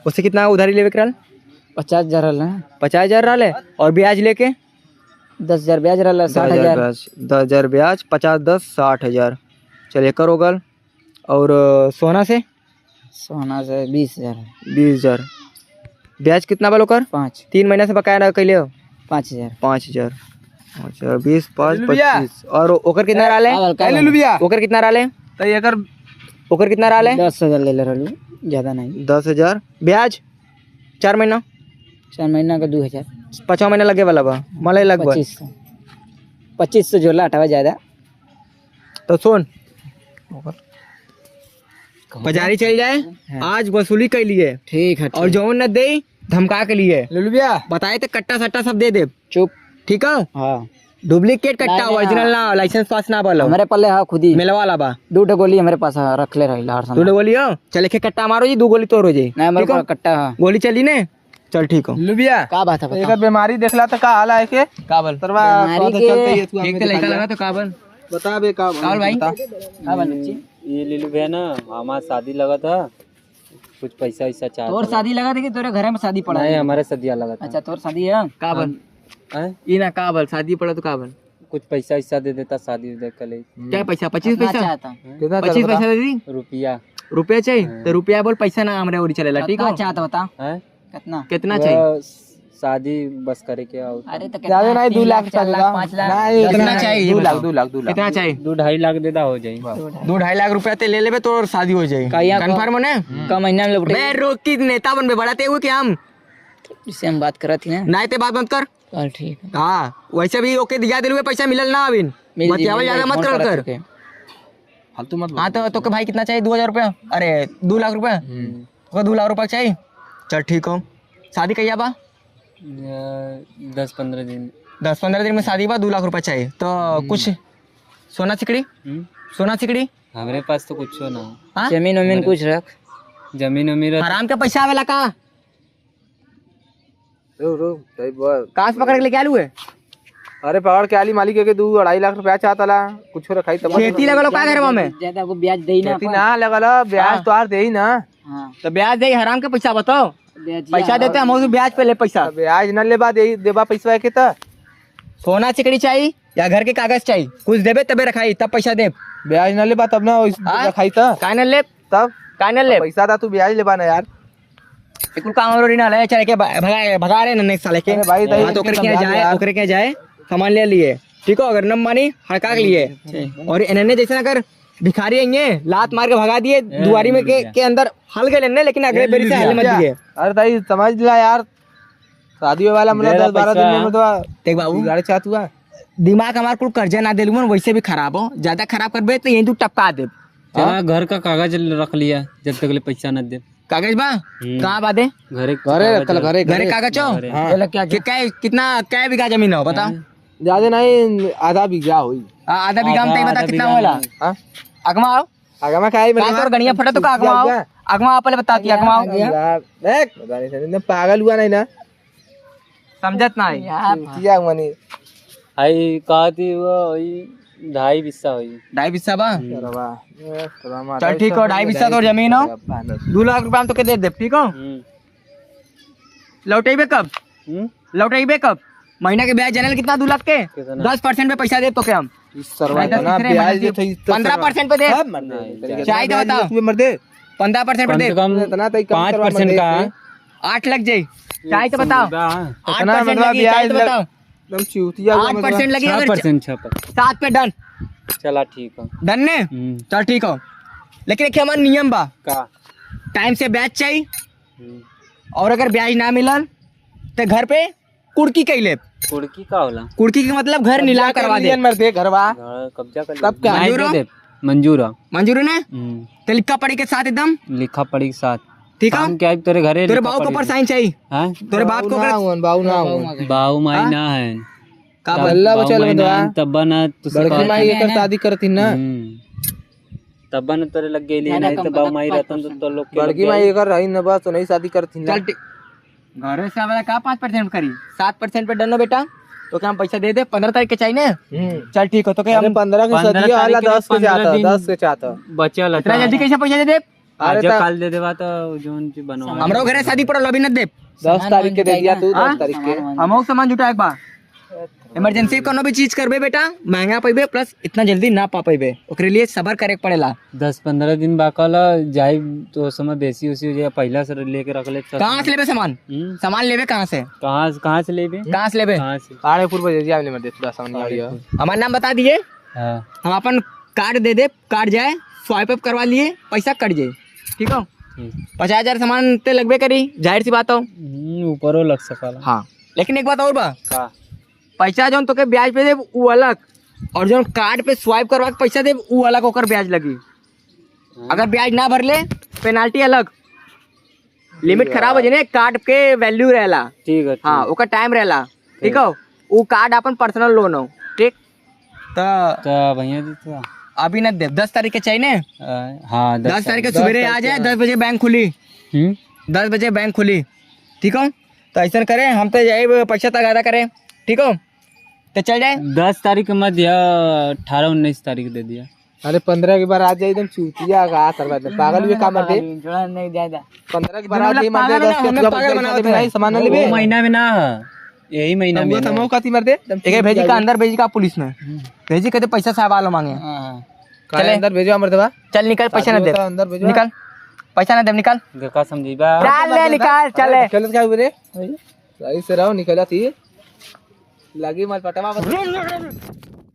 उससे कितना उधारी लेवे कराल? 50,000 रहल है। 50,000 रहले और ब्याज लेके 10,000 ब्याज रहल है। 60,000 10,000 ब्याज 50 10 60,000। चलिए कर होगल। और सोना से 20,000 20,000। ब्याज कितना बालो कर? 5 3 महीना से बकाया ना कैले हो? 5,000 5,000। अच्छा 20 5 25 और ओकर कितना रहले? ओकर कितना रहले? तो एकर ओकर कितना रहले? 10,000 ले रहल ज्यादा नहीं। 10,000 ब्याज 4 महीना 4 महीना का 2,000 5 महीना लगे वाला बा मलाई लगभग 2500 जोड़ला हटावा ज्यादा। तो सुन बाजारी चल जाए आज वसूली कर लिए ठीक है। और जौन न दे धमका के लिए लुलुबिया बताए तो कट्टा सट्टा सब दे दे। चुप। ठीक है। हाँ डुप्लीकेट कट्टा नहीं, ओरिजिनल ना लाइसेंस पास ना बोलो हमारे पल्ले हाँ खुद ही मिलवा वाला बा। 2 गोली हमारे पास रख ले रही हर समय। तूने बोली हो चल एक कट्टा मारो जी 2 गोली तोड़ हो जाए। नहीं हमारे ठीक है? पास कट्टा हाँ। गोली चली ने चल ठीक हो। लुलुबिया का बात है एकर बीमारी देखला तो का हाल है के काबल तरवा बीमारी तो के- चलते ही तू एक तो लड़का लगा तो काबल बता बे का काबल भाई का बात बच्ची? ये लुलुबिया ना हमारा शादी लगा था, कुछ पैसा वैसा चाहता तोर शादी लगा थी कि तोरे घर में शादी पड़ा नहीं, है? हमारे सदिया लगा था। अच्छा तोर शादी है। काबल हैं? ये ना काबल शादी पड़ा तो काबल कुछ पैसा वैसा दे देता शादी देख कर ले। क्या पैसा 25 कितना पैसा चाहता? कितना 25 पैसा दे दी रुपया रुपया चाहिए तो रुपया बोल पैसा ना हमरे ओरी चलेला। ठीक कितना है चाहता बता है? कितना? कितना चाहिए? वो शादी बस करे के आओ। अरे तो ज्यादा नहीं 2 लाख 4 लाख 5 लाख नहीं कितना चाहिए? 2 लाख 2 लाख 2 लाख कितना चाहिए? 2-2.5 लाख देता हो जाए। 2-2.5 लाख रुपया ते ले लेबे तो और शादी हो जाएगी। कहिया को- कंफर्म है ना? का महीना में लौटे मैं रोक की नेता बनबे बढ़ाते हुए कि हम इससे हम बात करत थी ना। ना ते बात मत कर। चल ठीक है। हाँ वैसे भी ओके दिया दिलवे पैसा मिलल ना अभी बतियावल ज्यादा मत कर कर। फालतू मत हाँ तो के भाई कितना चाहिए? 2,000 रुपया? अरे 2 लाख रुपया तो 2 लाख रुपया चाहिए। चल ठीक हो। शादी कहिया बा? 10-15 दिन। 10-15 दिन में शादी बा 2 लाख रुपया चाहिए तो कुछ सोना सिकड़ी सोना सिकड़ी हमारे पास तो कुछ हो ना। हाँ? जमीन वमीन कुछ रख। जमीन वमीन आराम का पैसा आवेला का रो सही बोल। काश पकड़ के लेके आलू है। अरे पकड़ के आली मालिक के 2-2.5 लाख रुपया चाहता ला कुछ रखाई तब खेती लगलो का घरवा में? ज्यादा को ब्याज दे ना खेती ना लगल ब्याज तो आर दे ही ना। हाँ तो ब्याज दे हराम का पैसा बताओ। ब्याज पैसा देते हम उसमें ब्याज पे ले पैसा। ब्याज न लेबा दे देबा पैसा के त सोना सिकड़ी चाहिए या घर के कागज चाहिए? कुछ देबे तबे रखाई तब पैसा दे। ब्याज न लेबा तब ना हाँ? रखाई त काय न ले तब काय न ले पैसा था तू ब्याज लेबा ना यार। कुल काम और ना ले चले के भगा भगा रहे नेक्स्ट साले के। अरे भाई दही हाँ, तो ओकरे के समझा जाए यार। ओकरे के जाए सामान ले लिए। ठीक हो अगर न मानी हड़का के लिए और इन्होंने जैसे अगर भिखारी आएंगे लात मार के भगा दिए दुआरी में के अंदर हल गए लेने लेकिन अगले बेरी से हल मत दिए। अरे भाई समझ ला यार शादी वाला मतलब 10-12 दिन में तो देख बाबू गाड़ी चाहत हुआ। दिमाग हमारे कुल कर्जा ना दिलू वैसे भी खराब हो ज्यादा खराब करबे तो यही तू टपका दे। चला घर का कागज रख लिया जब तक ले पैसा न दे। कागज बा कहाँ बा दे? घरे घरे रखल घरे घरे कागज हो? घरे। कितना कै बीघा जमीन हो बता? ज्यादा नहीं आधा बीघा हुई। आधा बीघा में बता कितना होला? हाँ अगमा आओ आगे में खाई का तोर गणिया फटा तो का अगमा आओ अगमा आओ पहले बताती अगमा आओ। देख पता नहीं ना पागल हुआ नहीं ना समझत ना है। किया मनी आई कहा थी वो 2.5 बिस्सा हुई। 2.5 बिस्सा बा? चल चल ठीक हो 2.5 बिस्सा तोर जमीन हो 2 लाख रुपया हम तो के दे दे। ठीक हो लौटेबे कब? लौटेबे कब? महीना के ब्याज जनरल कितना 2 लाख के? 10% पे पैसा दे तो के हम 15% पे दे चाहिए तो बताओ। मर दे 15% पे दे कम इतना तो 5% का 8 लग जाए चाहिए तो बताओ। 8% लगी चाहिए तो बताओ। एकदम चूतिया 8% लगी अगर 6%। 7 पे डन चला ठीक है। डन ने चल ठीक हो। लेकिन एक हमारा नियम बा का टाइम से ब्याज चाहिए और अगर ब्याज ना मिलन तो घर पे कुड़की कैले। कुड़की का होला? कुड़की के मतलब घर नीलाम करवा दे। मर दे घरवा घर कब्जा कर तब क्या? मंजूर हो? मंजूर है। मंजूर ने तो लिखा पढ़ी के साथ एकदम लिखा पड़ी के साथ। ठीक है। काम क्या है तेरे घरे? तेरे बाबू को पर साइन चाहिए। हैं? तेरे बाप को कर बाऊ ना बाऊ माई ना है का बल्ला बाऊ बचल माई बंदवा ना है, तब्बा ना लड़की माई एकर शादी करती ना तब्बा न तेरे लग गेली नहीं तो बाऊ माई रहतन तो लोग के लड़की माई एकर रही ना बस तो नहीं शादी करती ना। चल ठीक घर से वाला का 5% करी 7% पे डन हो बेटा तो क्या हम पैसा दे दे 15 तारीख के चाहिए ना। चल ठीक हो तो क्या हम 15 के 15 सदिया वाला तारीख के 10 के 15 चाहता दिन 10 के चाहता बचल इतना जल्दी कैसे पैसा दे दे? आज ता- काल दे देवा तो जोन ची बनवा हमरो घरे शादी पड़ल अभी न दे 10 तारीख के दे दिया तू 10 तारीख के हमो सामान जुटा एक बार इमरजेंसी कोनो भी चीज करबे बेटा महंगा पैबे प्लस इतना जल्दी ना पा पैबे ओकरे लिए सबर करे के पड़ेला 10-15 दिन बाकल जाए तो समय बेसी उसी हो जाए पहला से लेके रख ले कहाँ से लेबे सामान सामान लेबे कहाँ से कहाँ से लेबे कहाँ से लेबे कहाँ से ताड़ेपुर पे दे दिया हमने मत थोड़ा सामान आ गया हमारा नाम बता दिए हाँ हम अपन कार्ड दे दे कार्ड जाए स्वाइप अप करवा लिए पैसा कट जाए ठीक हो ठीक 50,000 सामान ते लगबे करी जाहिर सी बात हो ऊपरो लग सकला हाँ लेकिन एक बात और बा का पैसा जो तो के ब्याज पे दे वो अलग और जो कार्ड पे स्वाइप करवा के पैसा दे वो अलग होकर ब्याज लगी अगर ब्याज ना भर ले पेनाल्टी अलग लिमिट खराब हो जाए कार्ड के वैल्यू रहेला ठीक है हाँ ओकर टाइम रहेला ठीक हो वो कार्ड अपन पर्सनल लोन हो ठीक तो भैया जी तो अभी न दे 10 तारीख के चाहिए ना हाँ 10 तारीख के सवेरे आ जाए 10 बजे बैंक खुली 10 बजे बैंक खुली ठीक हो तो ऐसा करें हम तो जाए पैसा तगादा करें ठीक हो तो चल जाए 10 तारीख मत दिया 18-19 तारीख दे दिया अरे 15 के बार आ जाए एकदम चूतिया का करवा दे पागल भी काम करते जोड़ा नहीं ज्यादा 15 के बार आ जाए मत दे 10 हमें के पागल बनावत है। नहीं सामान लेबे वो महीना में ना यही महीना में वो समूह काती मर दे एक भेजी का अंदर भेजी का पुलिस ने भेजी कहते पैसा साहब वालों मांगे चले अंदर भेजो अमर देवा चल निकल पैसा न दे अंदर भेजो निकल पैसा न दे निकल का समझीबा चल ले निकाल चल ले निकल क्या हुए रे सही से रहो निकल जाती लगी मत पटवा